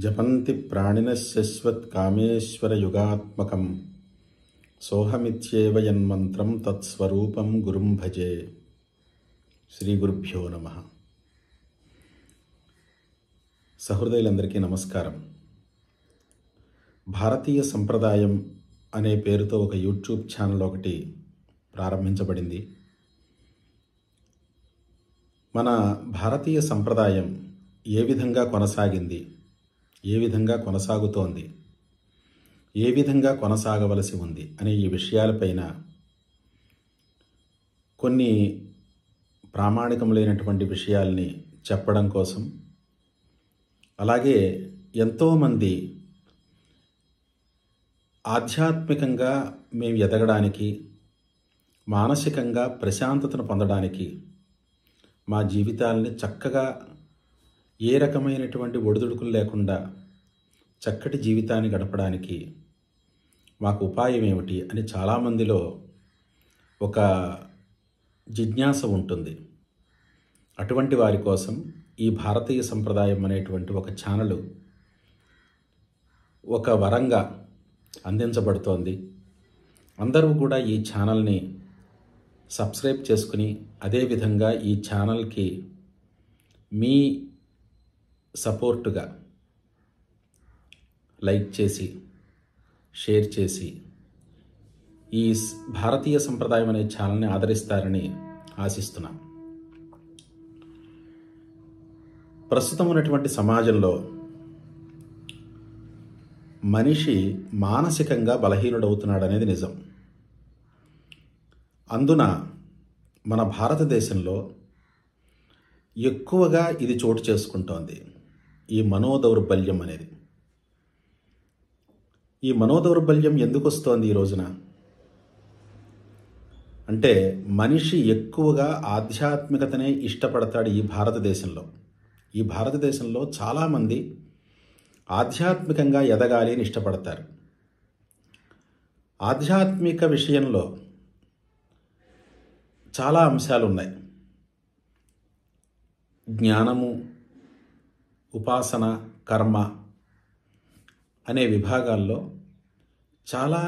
జపంతి ప్రాణినశ్శశ్వత్ కామేశ్వరయుగాత్మకం సోహమిత్యేవ యన్మంత్రం తత్స్వరూపం గురుం భజే. శ్రీ గురుభ్యో నమః. సహృదయులందరికీ నమస్కారం. భారతీయ సంప్రదాయం అనే పేరుతో ఒక యూట్యూబ్ ఛానల్ ఒకటి ప్రారంభించబడింది. మన భారతీయ సంప్రదాయం ఏ విధంగా కొనసాగింది, ఏ విధంగా కొనసాగుతోంది, ఏ విధంగా కొనసాగవలసి ఉంది అనే ఈ విషయాలపైన కొన్ని ప్రామాణికములైనటువంటి విషయాల్ని చెప్పడం కోసం, అలాగే ఎంతోమంది ఆధ్యాత్మికంగా మేము ఎదగడానికి, మానసికంగా ప్రశాంతతను పొందడానికి, మా జీవితాలని చక్కగా ఏ రకమైనటువంటి ఒడిదుడుకులు లేకుండా చక్కటి జీవితాన్ని గడపడానికి మాకు ఉపాయం ఏమిటి అని చాలామందిలో ఒక జిజ్ఞాస ఉంటుంది. అటువంటి వారి కోసం ఈ భారతీయ సంప్రదాయం అనేటువంటి ఒక ఛానల్ ఒక వరంగా అందించబడుతోంది. అందరూ కూడా ఈ ఛానల్ని సబ్స్క్రైబ్ చేసుకుని, అదేవిధంగా ఈ ఛానల్కి మీ సపోర్టుగా లైక్ చేసి, షేర్ చేసి ఈ భారతీయ సంప్రదాయం అనే ఛానల్ని ఆదరిస్తారని ఆశిస్తున్నాం. ప్రస్తుతం ఉన్నటువంటి సమాజంలో మనిషి మానసికంగా బలహీనుడవుతున్నాడనేది నిజం. అందున మన భారతదేశంలో ఎక్కువగా ఇది చోటు చేసుకుంటోంది, ఈ మనోదౌర్బల్యం అనేది. ఈ మనోదౌర్బల్యం ఎందుకు వస్తోంది ఈ రోజున అంటే, మనిషి ఎక్కువగా ఆధ్యాత్మికతనే ఇష్టపడతాడు ఈ భారతదేశంలో. ఈ భారతదేశంలో చాలామంది ఆధ్యాత్మికంగా ఎదగాలి అని ఇష్టపడతారు. ఆధ్యాత్మిక విషయంలో చాలా అంశాలు ఉన్నాయి. జ్ఞానము, ఉపాసన, కర్మ అనే విభాగాల్లో చాలా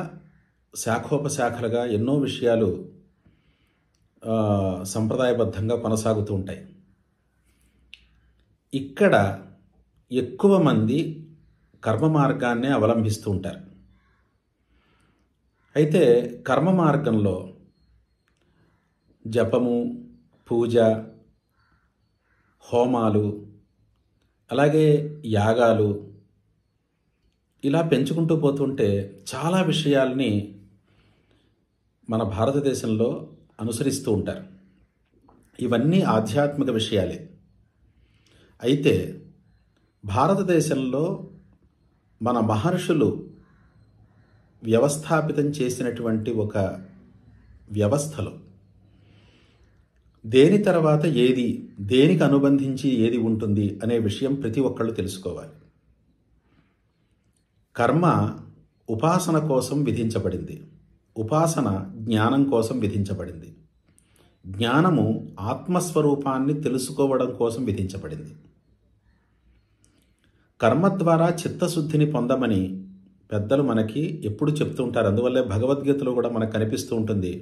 శాఖోపశాఖలుగా ఎన్నో విషయాలు సంప్రదాయబద్ధంగా కొనసాగుతూ ఉంటాయి. ఇక్కడ ఎక్కువ మంది కర్మ మార్గాన్నే అవలంబిస్తూ ఉంటారు. అయితే కర్మ మార్గంలో జపము, పూజ, హోమాలు, అలాగే యాగాలు ఇలా పెంచుకుంటూ పోతుంటే చాలా విషయాల్ని మన భారతదేశంలో అనుసరిస్తూ ఉంటారు. ఇవన్నీ ఆధ్యాత్మిక విషయాలే. అయితే భారతదేశంలో మన మహర్షులు వ్యవస్థాపితం చేసినటువంటి ఒక వ్యవస్థలో దేని తర్వాత ఏది, దేనికి అనుబంధించి ఏది ఉంటుంది అనే విషయం ప్రతి ఒక్కళ్ళు తెలుసుకోవాలి. కర్మ ఉపాసన కోసం విధించబడింది, ఉపాసన జ్ఞానం కోసం విధించబడింది, జ్ఞానము ఆత్మస్వరూపాన్ని తెలుసుకోవడం కోసం విధించబడింది. కర్మ ద్వారా చిత్తశుద్ధిని పొందమని పెద్దలు మనకి ఎప్పుడు చెప్తూ ఉంటారు. అందువల్లే భగవద్గీతలో కూడా మనకు కనిపిస్తూ ఉంటుంది,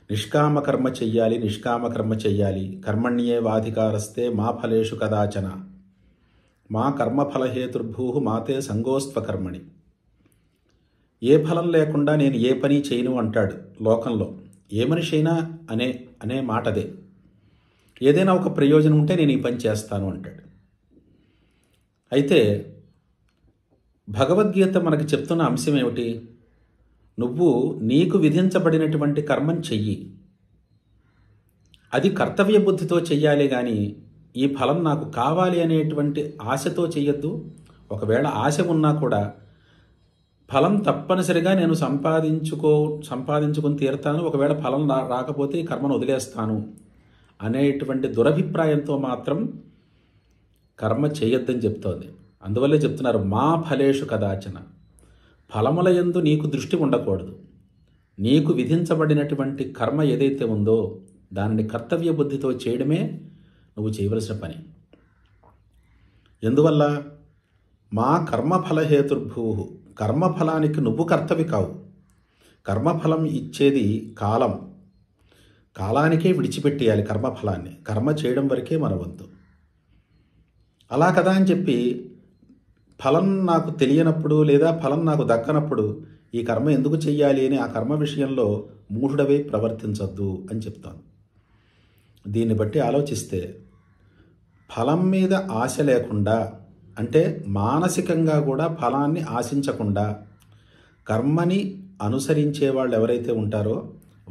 నిష్కామ కర్మ చెయ్యాలి, నిష్కామ కర్మ చెయ్యాలి, కర్మణ్యేవాధికారస్తే మా ఫలేషు కదాచన, మా కర్మఫలహేతుర్భూ మాతే సంగోస్త్వ కర్మణి. ఏ ఫలం లేకుండా నేను ఏ పని చేయను అంటాడు లోకంలో. ఏ మనిషి అయినా అనే మాట అదే. ఏదైనా ఒక ప్రయోజనం ఉంటే నేను ఈ పని చేస్తాను అంటాడు. అయితే భగవద్గీత మనకు చెప్తున్న అంశం ఏమిటి? నువ్వు నీకు విధించబడినటువంటి కర్మని చెయ్యి, అది కర్తవ్య బుద్ధితో చెయ్యాలి, కానీ ఈ ఫలం నాకు కావాలి అనేటువంటి ఆశతో చెయ్యొద్దు. ఒకవేళ ఆశ ఉన్నా కూడా ఫలం తప్పనిసరిగా నేను సంపాదించుకొని తీరుతాను, ఒకవేళ ఫలం రాకపోతే ఈ కర్మను వదిలేస్తాను అనేటువంటి దురభిప్రాయంతో మాత్రం కర్మ చేయొద్దని చెప్తోంది. అందువల్లే చెప్తున్నారు, మా ఫలేషు కదాచన. ఫలముల యందు నీకు దృష్టి ఉండకూడదు. నీకు విధించబడినటువంటి కర్మ ఏదైతే ఉందో దానిని కర్తవ్య బుద్ధితో చేయడమే నువ్వు చేయవలసిన పని. ఎందువల్ల మా కర్మఫలహేతుర్భూ, కర్మఫలానికి నువ్వు కర్తవి కావు. కర్మఫలం ఇచ్చేది కాలం. కాలానికే విడిచిపెట్టేయాలి కర్మఫలాన్ని. కర్మ చేయడం వరకే మన వంతు. అలా కదా అని చెప్పి ఫలం నాకు తెలియనప్పుడు లేదా ఫలం నాకు దక్కనప్పుడు ఈ కర్మ ఎందుకు చెయ్యాలి అని ఆ కర్మ విషయంలో మూఢుడవై ప్రవర్తించొద్దు అని చెప్తాను. దీన్ని బట్టి ఆలోచిస్తే ఫలం మీద ఆశ లేకుండా, అంటే మానసికంగా కూడా ఫలాన్ని ఆశించకుండా కర్మని అనుసరించే వాళ్ళు ఎవరైతే ఉంటారో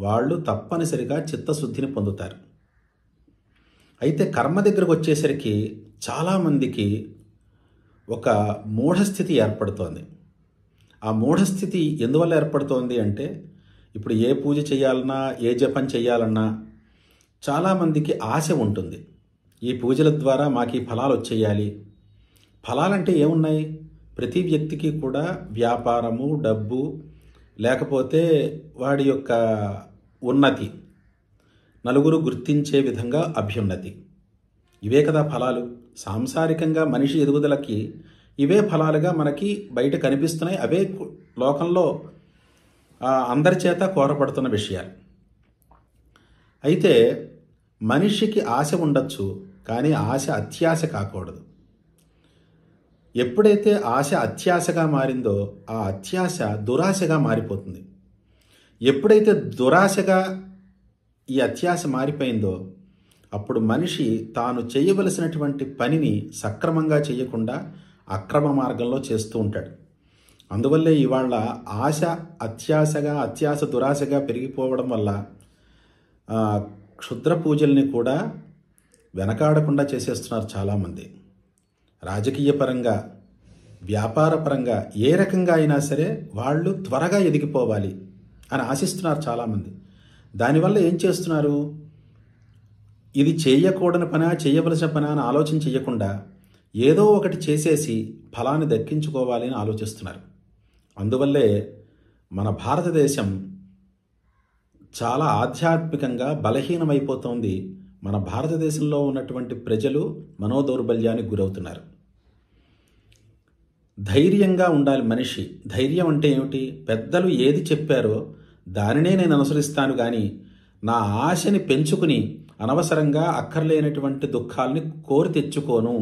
వాళ్ళు తప్పనిసరిగా చిత్తశుద్ధిని పొందుతారు. అయితే కర్మ దగ్గరకు వచ్చేసరికి చాలామందికి ఒక మూఢస్థితి ఏర్పడుతోంది. ఆ మూఢస్థితి ఎందువల్ల ఏర్పడుతోంది అంటే, ఇప్పుడు ఏ పూజ చేయాలన్నా ఏ జపం చేయాలన్నా చాలామందికి ఆశ ఉంటుంది. ఈ పూజల ద్వారా మాకు ఈ ఫలాలు వచ్చేయాలి. ఫలాలంటే ఏమున్నాయి? ప్రతి వ్యక్తికి కూడా వ్యాపారము, డబ్బు, లేకపోతే వాడి యొక్క ఉన్నతి, నలుగురు గుర్తించే విధంగా అభ్యున్నతి, ఇవే కదా ఫలాలు. సాంసారికంగా మనిషి ఎదుగుదలకి ఇవే ఫలాలుగా మనకి బయట కనిపిస్తున్నాయి. అవే లోకంలో అందరి చేత కోరపడుతున్న విషయాలు. అయితే మనిషికి ఆశ ఉండొచ్చు, కానీ ఆశ అత్యాశ కాకూడదు. ఎప్పుడైతే ఆశ అత్యాశగా మారిందో ఆ అత్యాశ దురాశగా మారిపోతుంది. ఎప్పుడైతే దురాశగా ఈ అత్యాశ మారిపోయిందో అప్పుడు మనిషి తాను చేయవలసినటువంటి పనిని సక్రమంగా చేయకుండా అక్రమ మార్గంలో చేస్తూ ఉంటాడు. అందువల్లే ఇవాళ ఆశ అత్యాశగా, అత్యాశ దురాశగా పెరిగిపోవడం వల్ల క్షుద్ర పూజల్ని కూడా వెనకాడకుండా చేసేస్తున్నారు చాలామంది. రాజకీయ పరంగా, వ్యాపార పరంగా, ఏ రకంగా అయినా సరే వాళ్ళు త్వరగా ఎదిగిపోవాలి అని ఆశిస్తున్నారు చాలామంది. దానివల్ల ఏం చేస్తున్నారు? ఇది చేయకూడని పనా, చేయవలసిన పనా అని ఆలోచన చేయకుండా ఏదో ఒకటి చేసేసి ఫలాన్ని దక్కించుకోవాలి అని ఆలోచిస్తున్నారు. అందువల్లే మన భారతదేశం చాలా ఆధ్యాత్మికంగా బలహీనమైపోతోంది. మన భారతదేశంలో ఉన్నటువంటి ప్రజలు మనోదౌర్బల్యానికి గురవుతున్నారు. ధైర్యంగా ఉండాలి మనిషి. ధైర్యం అంటే ఏమిటి? పెద్దలు ఏది చెప్పారో దానినే నేను అనుసరిస్తాను, కానీ నా ఆశని పెంచుకుని అనవసరంగా అక్కర్లేనటువంటి దుఃఖాలని కోరి తెచ్చుకోను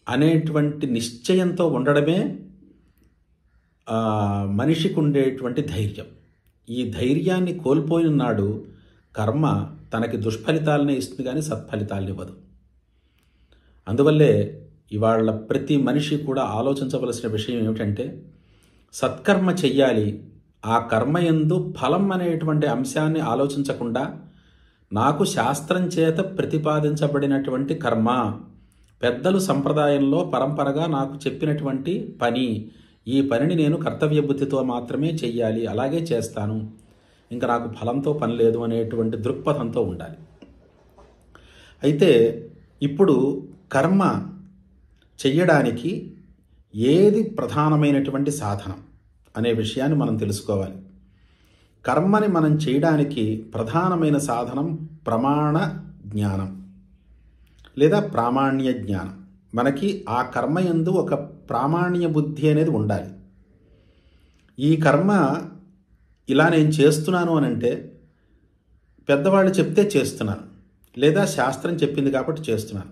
అనేటువంటి నిశ్చయంతో ఉండడమే మనిషికి ఉండేటువంటి ధైర్యం. ఈ ధైర్యాన్ని కోల్పోయిన నాడు కర్మ తనకి దుష్ఫలితాలనే ఇస్తుంది, కానీ సత్ఫలితాలను ఇవ్వదు. అందువల్లే ఇవాళ ప్రతి మనిషి కూడా ఆలోచించవలసిన విషయం ఏమిటంటే, సత్కర్మ చెయ్యాలి. ఆ కర్మ యందు ఫలం అనేటువంటి అంశాన్ని ఆలోచించకుండా నాకు శాస్త్రం చేత ప్రతిపాదించబడినటువంటి కర్మ, పెద్దలు సంప్రదాయంలో పరంపరగా నాకు చెప్పినటువంటి పని, ఈ పనిని నేను కర్తవ్య బుద్ధితో మాత్రమే చెయ్యాలి, అలాగే చేస్తాను, ఇంకా నాకు ఫలంతో పని లేదు అనేటువంటి దృక్పథంతో ఉండాలి. అయితే ఇప్పుడు కర్మ చెయ్యడానికి ఏది ప్రధానమైనటువంటి సాధనం అనే విషయాన్ని మనం తెలుసుకోవాలి. కర్మని మనం చేయడానికి ప్రధానమైన సాధనం ప్రమాణ జ్ఞానం లేదా ప్రామాణ్య జ్ఞానం. మనకి ఆ కర్మ యందు ఒక ప్రామాణ్య బుద్ధి అనేది ఉండాలి. ఈ కర్మ ఇలా నేను చేస్తున్నాను అని అంటే పెద్దవాళ్ళు చెప్తే చేస్తున్నాను, లేదా శాస్త్రం చెప్పింది కాబట్టి చేస్తున్నాను.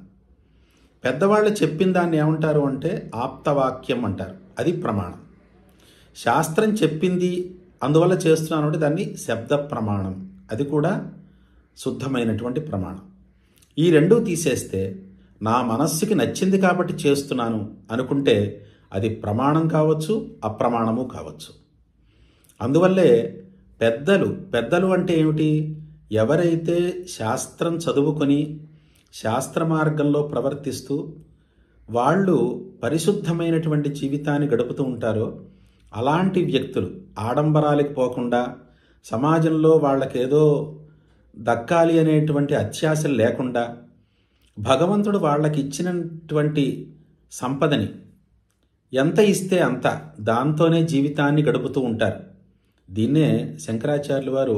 పెద్దవాళ్ళు చెప్పిన దాన్ని ఏమంటారు అంటే ఆప్తవాక్యం అంటారు, అది ప్రమాణం. శాస్త్రం చెప్పింది అందువల్ల చేస్తున్నాను అంటే దాన్ని శబ్ద ప్రమాణం, అది కూడా శుద్ధమైనటువంటి ప్రమాణం. ఈ రెండూ తీసేస్తే నా మనస్సుకి నచ్చింది కాబట్టి చేస్తున్నాను అనుకుంటే అది ప్రమాణం కావచ్చు, అప్రమాణము కావచ్చు. అందువల్లే పెద్దలు అంటే ఏమిటి? ఎవరైతే శాస్త్రం చదువుకొని శాస్త్ర మార్గంలో ప్రవర్తిస్తూ వాళ్ళు పరిశుద్ధమైనటువంటి జీవితాన్ని గడుపుతూ ఉంటారో అలాంటి వ్యక్తులు ఆడంబరాలకు పోకుండా, సమాజంలో వాళ్ళకేదో దక్కాలి అనేటువంటి అత్యాశలు లేకుండా, భగవంతుడు వాళ్ళకి ఇచ్చినటువంటి సంపదని ఎంత ఇస్తే అంత దాంతోనే జీవితాన్ని గడుపుతూ ఉంటారు. దీన్నే శంకరాచార్యులు వారు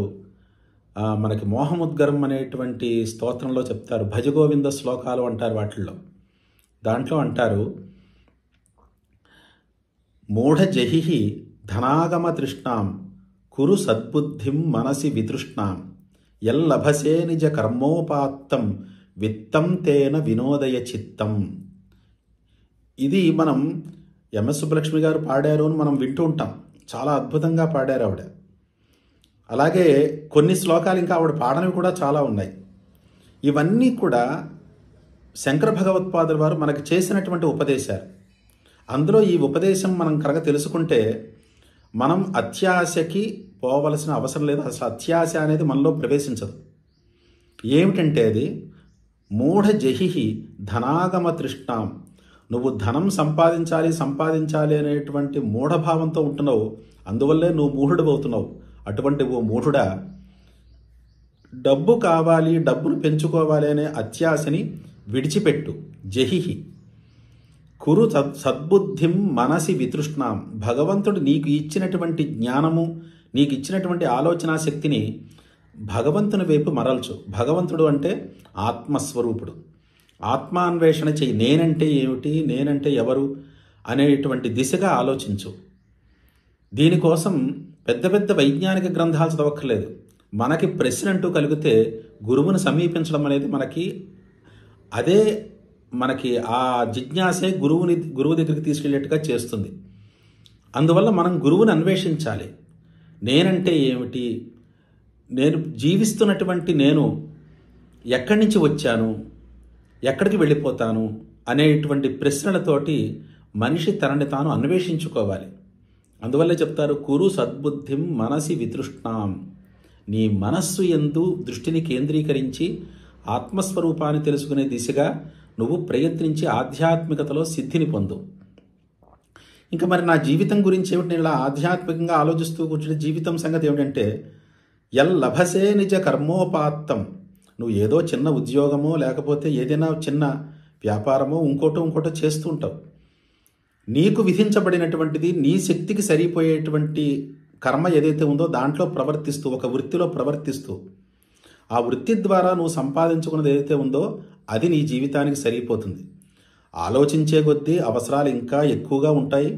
మనకి మోహముద్గరం అనేటువంటి స్తోత్రంలో చెప్తారు. భజగోవింద శ్లోకాలు అంటారు వాటిల్లో. దాంట్లో అంటారు, మూఢజహి ధనాగమ తృష్ణాం కురు సద్బుద్ధిం మనసి వితృష్ణాం ఎల్లభసే నిజ కర్మోపాత్తం విత్తం తేన వినోదయ చిత్తం. ఇది మనం ఎంఎస్ సుబ్బలక్ష్మి గారు పాడారు అని మనం వింటూ ఉంటాం. చాలా అద్భుతంగా పాడారు ఆవిడ. అలాగే కొన్ని శ్లోకాలు ఇంకా ఆవిడ పాడనివి కూడా చాలా ఉన్నాయి. ఇవన్నీ కూడా శంకర భగవత్పాదుల వారు మనకు చేసినటువంటి ఉపదేశాలు. అందులో ఈ ఉపదేశం మనం కనుక తెలుసుకుంటే మనం అత్యాశకి పోవలసిన అవసరం లేదు. అసలు అత్యాశ అనేది మనలో ప్రవేశించదు. ఏమిటంటే అది మూఢజహి ధనాగమ తృష్ణాం. నువ్వు ధనం సంపాదించాలి అనేటువంటి మూఢభావంతో ఉంటున్నావు. అందువల్లే నువ్వు మూఢుడు అవుతున్నావు. అటువంటి ఓ మూఢుడా, డబ్బు కావాలి, డబ్బును పెంచుకోవాలి అనే అత్యాశని విడిచిపెట్టు. జహిహి కురు సద్బుద్ధిం మనసి వితృష్ణాం. భగవంతుడు నీకు ఇచ్చినటువంటి జ్ఞానము, నీకు ఇచ్చినటువంటి ఆలోచనా శక్తిని భగవంతుని వైపు మరల్చు. భగవంతుడు అంటే ఆత్మస్వరూపుడు. ఆత్మాన్వేషణ చెయ్యి. నేనంటే ఏమిటి, నేనంటే ఎవరు అనేటువంటి దిశగా ఆలోచించు. దీనికోసం పెద్ద పెద్ద వైజ్ఞానిక గ్రంథాలు చదవక్కర్లేదు. మనకి ప్రశ్న అంటూ కలిగితే గురువుని సమీపించడం అనేది మనకి ఆ జిజ్ఞాసే గురువు దగ్గరికి తీసుకెళ్ళేట్టుగా చేస్తుంది. అందువల్ల మనం గురువుని అన్వేషించాలి. నేనంటే ఏమిటి, నేను జీవిస్తున్నటువంటి నేను ఎక్కడి నుంచి వచ్చాను, ఎక్కడికి వెళ్ళిపోతాను అనేటువంటి ప్రశ్నలతోటి మనిషి తనని తాను అన్వేషించుకోవాలి. అందువల్లే చెప్తారు కురు సద్బుద్ధిం మనసి వితృష్ణాం. నీ మనస్సు యందు దృష్టిని కేంద్రీకరించి ఆత్మస్వరూపాన్ని తెలుసుకునే దిశగా నువ్వు ప్రయత్నించి ఆధ్యాత్మికతలో సిద్ధిని పొందు. ఇంకా మరి నా జీవితం గురించి ఏమిటి, నేను ఇలా ఆధ్యాత్మికంగా ఆలోచిస్తూ కూర్చుంటే జీవితం సంగతి ఏమిటంటే ఎల్లభసే నిజ కర్మోపాత్తం. నువ్వు ఏదో చిన్న ఉద్యోగమో లేకపోతే ఏదైనా చిన్న వ్యాపారమో ఇంకోటో చేస్తూ ఉంటావు. నీకు విధించబడినటువంటిది నీ శక్తికి సరిపోయేటువంటి కర్మ ఏదైతే ఉందో దాంట్లో ప్రవర్తిస్తూ, ఒక వృత్తిలో ప్రవర్తిస్తూ, ఆ వృత్తి ద్వారా నువ్వు సంపాదించుకున్నది ఏదైతే ఉందో అది నీ జీవితానికి సరిపోతుంది. ఆలోచించే కొద్దీ అవసరాలు ఇంకా ఎక్కువగా ఉంటాయి.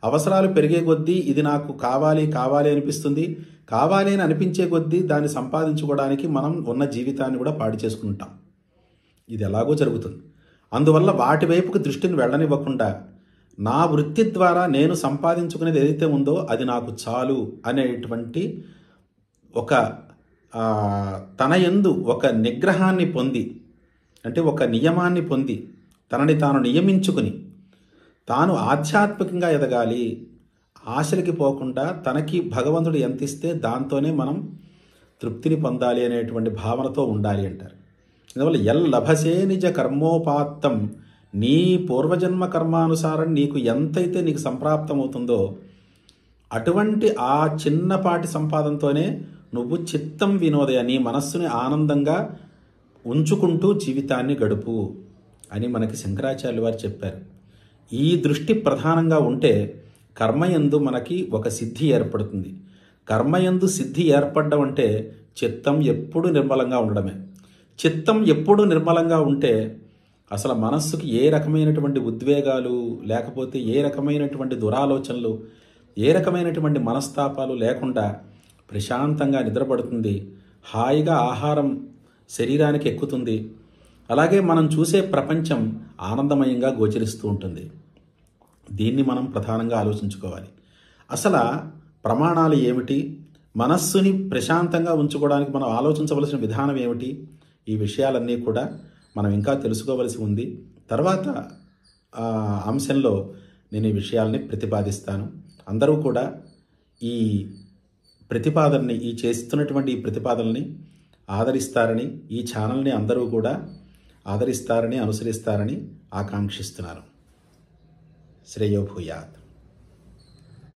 అవసరాలు పెరిగే కొద్దీ ఇది నాకు కావాలి అనిపిస్తుంది. కావాలి అని అనిపించే కొద్దీ దాన్ని సంపాదించుకోవడానికి మనం ఉన్న జీవితాన్ని కూడా పాడు చేసుకుంటాం. ఇది ఎలాగో జరుగుతుంది. అందువల్ల వాటి వైపుకి దృష్టిని వెళ్ళనివ్వకుండా నా వృత్తి ద్వారా నేను సంపాదించుకునేది ఏదైతే ఉందో అది నాకు చాలు అనేటువంటి ఒక తన యందు ఒక నిగ్రహాన్ని పొంది, అంటే ఒక నియమాన్ని పొంది తనని తాను నియమించుకుని తాను ఆధ్యాత్మికంగా ఎదగాలి, ఆశలకి పోకుండా తనకి భగవంతుడు ఎంత ఇస్తే దాంతోనే మనం తృప్తిని పొందాలి అనేటువంటి భావనతో ఉండాలి అంటారు. అందువల్ల ఎల్లభసే నిజ కర్మోపాత్తం. నీ పూర్వజన్మ కర్మానుసారం నీకు ఎంతైతే నీకు సంప్రాప్తమవుతుందో అటువంటి ఆ చిన్నపాటి సంపాదనతోనే నువ్వు చిత్తం వినోదయ, నీ మనస్సుని ఆనందంగా ఉంచుకుంటూ జీవితాన్ని గడుపు అని మనకి శంకరాచార్యులు వారు చెప్పారు. ఈ దృష్టి ప్రధానంగా ఉంటే కర్మయందు మనకి ఒక సిద్ధి ఏర్పడుతుంది. కర్మయందు సిద్ధి ఏర్పడడం అంటే చిత్తం ఎప్పుడు నిర్మలంగా ఉండడమే. చిత్తం ఎప్పుడు నిర్మలంగా ఉంటే అసలు మనస్సుకి ఏ రకమైనటువంటి ఉద్వేగాలు లేకపోతే ఏ రకమైనటువంటి దురాలోచనలు, ఏ రకమైనటువంటి మనస్తాపాలు లేకుండా ప్రశాంతంగా నిద్రపడుతుంది. హాయిగా ఆహారం శరీరానికి ఎక్కుతుంది. అలాగే మనం చూసే ప్రపంచం ఆనందమయంగా గోచరిస్తూ ఉంటుంది. దీన్ని మనం ప్రధానంగా ఆలోచించుకోవాలి. అసలు ప్రమాణాలు ఏమిటి, మనస్సుని ప్రశాంతంగా ఉంచుకోవడానికి మనం ఆలోచించవలసిన విధానం ఏమిటి, ఈ విషయాలన్నీ కూడా మనం ఇంకా తెలుసుకోవలసి ఉంది. తర్వాత అంశంలో నేను ఈ విషయాల్ని ప్రతిపాదిస్తాను. అందరూ కూడా ఈ ప్రతిపాదనని, ఈ చేస్తున్నటువంటి ఈ ప్రతిపాదనని ఆదరిస్తారని, ఈ ఛానల్ని అందరూ కూడా ఆదరిస్తారని, అనుసరిస్తారని ఆకాంక్షిస్తున్నాను. శ్రేయో భూయాత్.